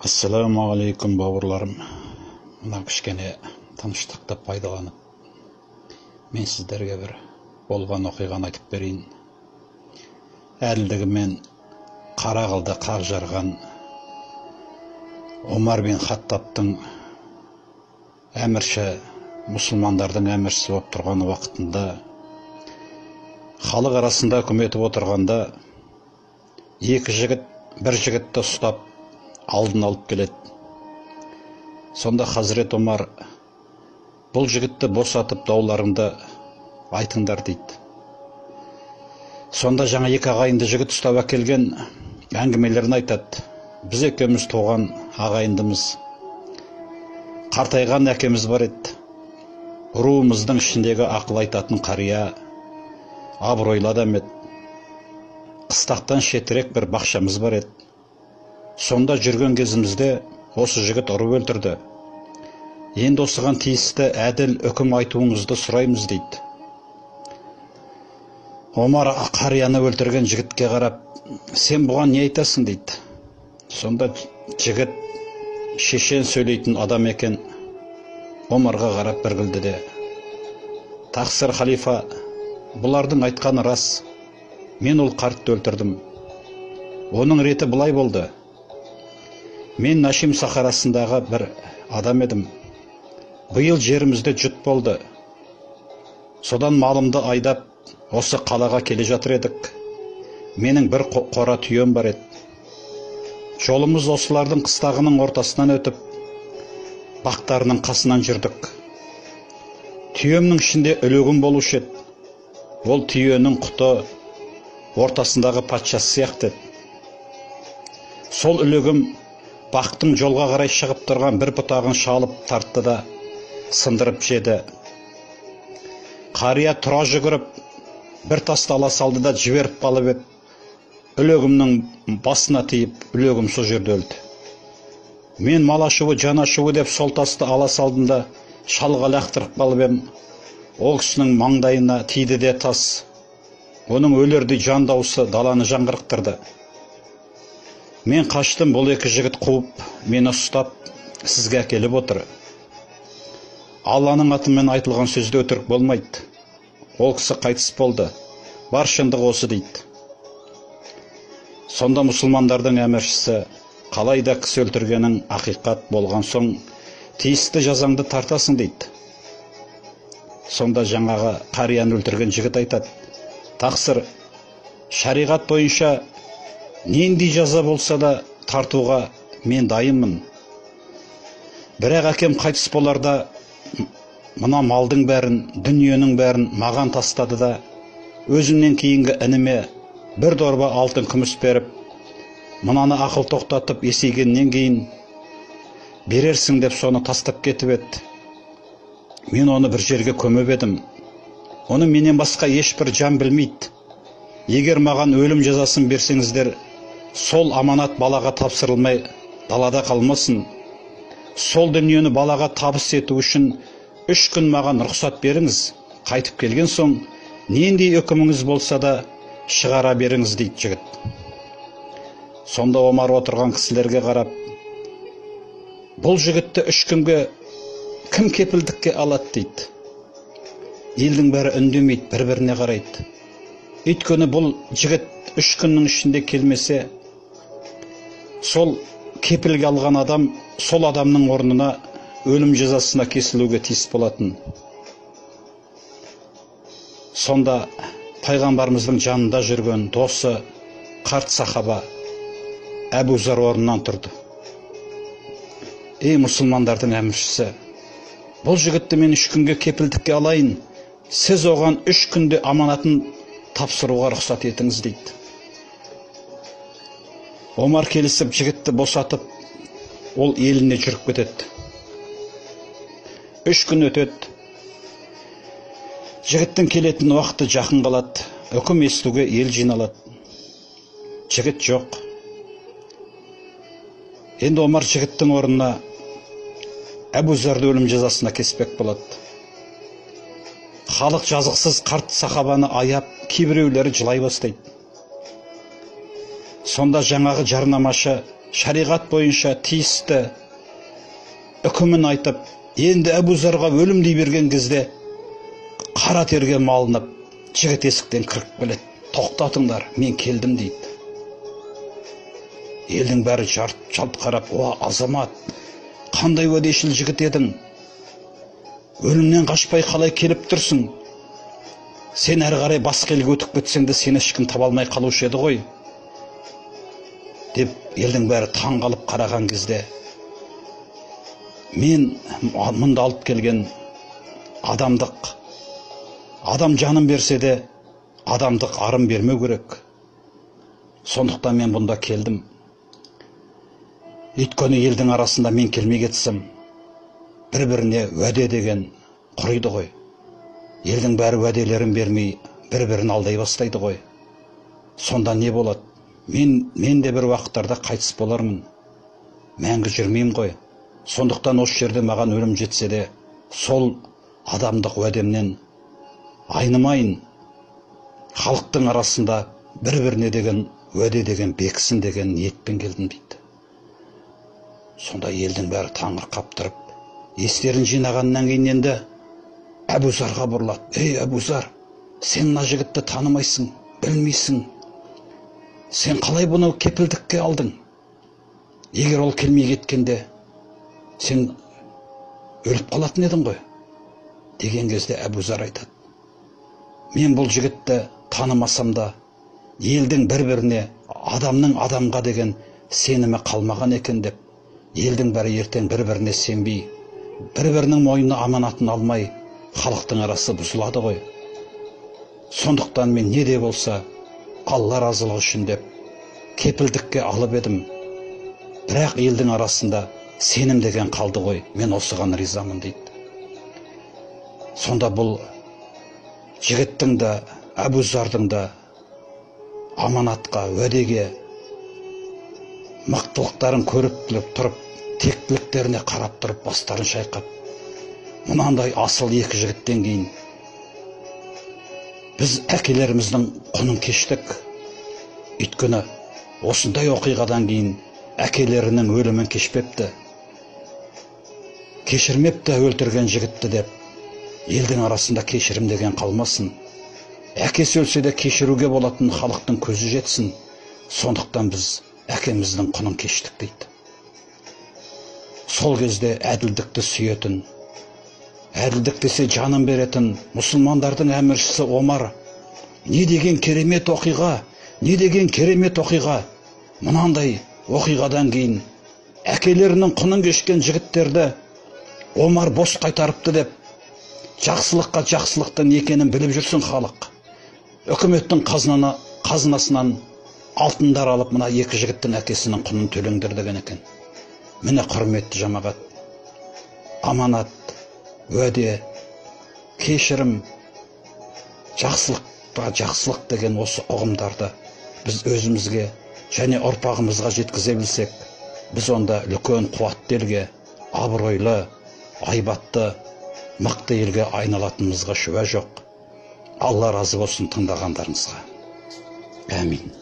Ассаламағалейкум бауырларым. Мына кішкене тыныштықты пайдаланып, мен сіздерге бір болған оқиғаны айтып берейін. Әділдігімен қара қылды қақ жарған Омар бин Хаттабтың әмірші, мұсылмандардың әміршісі болып тұрған уақытында, халық арасында үкім етіп отырғанда, бір жігітті ұстап алдын алып келеді. Сонда Хазірет Омар, бұл жігітті босатып дауларыңды айтыңдар дейді. Сонда жаңа екі ағайынды жігіт ұстап әкелген әңгімелерін айтады. Біз екеуміз туған ағайындымыз. Қартайған әкеміз бар еді. Руымыздың ішіндегі ақыл айтатын қария, абыройлы адам еді. Қыстақтан шетірек бір бақшамыз бар еді. Сонда жүрген кезімізде осы жігіт ұрып өлтірді. Енді осыған тиісті әділ үкім айтуыңызды сұраймыз дейді. Омар қарияны өлтірген жігітке қарап, сен бұған не айтасың дейді. Сонда жігіт шешен сөйлейтін адам екен. Омарға қарап бір күлді де: тақсыр халифа, бұлардың айтқаны рас. Мен ол қартты өлтірдім. Оның реті бұлай болды. Мен Нашим сахарасындағы бір адам едім. Биыл жерімізде жұт болды. Содан малымды айдап, осы қалаға келе жатыр едік. Менің бір қора түйем бар еді. Жолымыз осылардың қыстағының ортасынан өтіп, бақтарының қасынан жүрдік. Түйемнің ішінде үлегім болушы еді. Ол түйенің құты ортасындағы патшасы сияқты. Сол үлегім бақтың жолға қарай шығып тұрған бір бұтағын шалып тартты да сындырып жеді. Қария тұра жүгіріп, бір тасты ала салды да жіберіп қалып еді. Үлегімнің басына тиіп, үлегім сол жерде өлді. Мен мал ашуы, жан ашуы деп сол тасты ала салдым да шалға лақтырып қалып ем. Ол кісінің маңдайына тиді де тас. Оның өлердей жан дауысы даланы жаңғырықтырды. Мен қаштым, бұл екі жігіт қуып, мені ұстап, сізге әкеліп отыр. Алланың атымен айтылған сөзде өтірік болмайды. Ол кісі қайтыс болды. Бар шындық осы дейді. Сонда мұсылмандардың әміршісі, қалайда кісі өлтіргенің ақиқат болған соң, тиісті жазаңды тартасың дейді. Сонда жаңағы қарияны өлтірген жігіт айтады: тақсыр, шариғат бойынша нендей жаза болса да тартуға мен дайынмын. Бірақ әкем қайтыс боларда мына малдың бәрін, дүниенің бәрін маған тастады да, өзімнен кейінгі ініме бір дорба алтын күміс беріп, мынаны ақыл тоқтатып есейгеннен кейін берерсің деп соны тастап кетіп еді. Мен оны бір жерге көміп едім. Оны менен басқа ешбір жан білмейді. Егер маған өлім жазасын берсеңіздер, сол аманат балаға тапсырылмай далада қалмасын. Сол дүниені балаға табыс ету үшін 3 күн маған рұқсат беріңіз. Қайтып келген соң, нендей үкіміңіз болса да шығара беріңіз дейді жігіт. Сонда Омар отырған кісілерге қарап, бұл жігітті 3 күнге кім кепілдікке алады дейді. Елдің бәрі үндемейді, бір-біріне қарайды. Өйткені бұл жігіт 3 күннің ішінде келмесе, сол кепілге алған адам сол адамның орнына өлім жазасына кесілуге тиіс болатын. Сонда пайғамбарымыздың жанында жүрген досы, қарт сахаба Әбу Зар орнынан тұрды. Ей мұсылмандардың әміршісі, бұл жігітті мен 3 күнге кепілдікке алайын. Сіз оған 3 күнде аманатын тапсыруға рұқсат етіңіз дейді. Омар келісіп жігітті босатып, ол еліне жүріп кетеді. 3 күн өтеді. Жігіттің келетін уақыты жақын қалады. Үкім естуге ел жиналады. Жігіт жоқ. Енді Омар жігіттің орнына Әбу Зарды өлім жазасына кеспек болады. Халық жазықсыз қарт сахабаны аяп, кейбіреулері жылай бастайды. Сонда жаңағы жарнамашы шариғат бойынша тиісті үкімін айтып, енді Әбузарға өлім дей берген кезде қара терге малынып, жігіт есіктен кіріп келеді. Тоқтатыңдар, мен келдім дейді. Елдің бәрі жалт қарап, о азамат, қандай уәдешіл жігіт едің, өлімнен қашпай қалай келіп тұрсың, сен әрі қарай басқа елге өтіп кетсең де сені ешкім таба алмай қалушы еді ғой деп елдің бәрі таң қалып қараған кезде, мен мұнда алып келген адамдық, адам жанын берсе де адамдық арын бермеу керек. Сондықтан мен бұнда келдім. Өйткені елдің арасында мен келмей кетсем, бір-біріне уәде деген құриды ғой. Елдің бәрі уәделерін бермей, бір-бірін алдай бастайды ғой. Сонда не болады? Мен де бір уақыттарда қайтыс болармын. Мәңгі жүрмеймін ғой. Сондықтан осы жерде маған өлім жетсе де, сол адамдық уәдемнен айнымайын. Халықтың арасында бір-біріне деген уәде деген бекісін деген ниетпен келдім дейді. Сонда елдің бәрі таңырқап тұрып, естерін жинағаннан кейін енді Әбузарға бұрылады. Ей Әбузар, сен мына жігітті танымайсың, білмейсің. Сен қалай бұны кепілдікке алдың? Егер ол келмей кеткенде, сен өліп қалатын едің ғой. Деген кезде Әбузар айтады. Мен бұл жігітті танымасам да, елдің бір-біріне, адамның адамға деген сенімі қалмаған екен деп, елдің бәрі ертең бір-біріне сенбей, бір-бірінің мойнына аманатын алмай, халықтың арасы бұзылады ғой. Сондықтан мен не де болса, Алла разылығы үшін деп, кепілдікке алып едім. Бірақ елдің арасында сенім деген қалды ғой, мен осыған ризамын дейді. Сонда бұл жігіттің де, Әбузардың да аманатқа, уәдеге, мықтылықтарын көріп тұрып, тектіліктеріне қарап тұрып, бастарын шайқап, мұнандай асыл екі жігіттен кейін біз әкелеріміздің құнын кештік. Өйткені осындай оқиғадан кейін әкелерінің өлімін кешпепті, кешірмепті өлтірген жігітті деп, елдің арасында кешірім деген қалмасын. Әкесі өлсе де кешіруге болатын халықтың көзі жетсін. Сондықтан біз әкеміздің құнын кештік дейді. Сол кезде әділдікті сүйетін, әділдік десе жанын беретін мұсылмандардың әміршісі Омар, не деген керемет оқиға, не деген керемет оқиға. Мұнандай оқиғадан кейін әкелерінің құнын кешкен жігіттерді Омар бос қайтарыпты деп, жақсылыққа жақсылықтың екенін біліп жүрсін халық. Үкіметтің қазынасынан алтындар алып, мына екі жігіттің әкесінің құнын төлеңдер деген екен. Міне құрметті жамағат, аманат, уәде, кешірім, жақсылық деген осы ұғымдарды біз өзімізге және ұрпағымызға жеткізе білсек, біз онда үлкен қуатты елге, абыройлы, айбатты, мықты елге айналатынымызға шүбә жоқ. Алла разы болсын тыңдағандарыңызға. Әмин.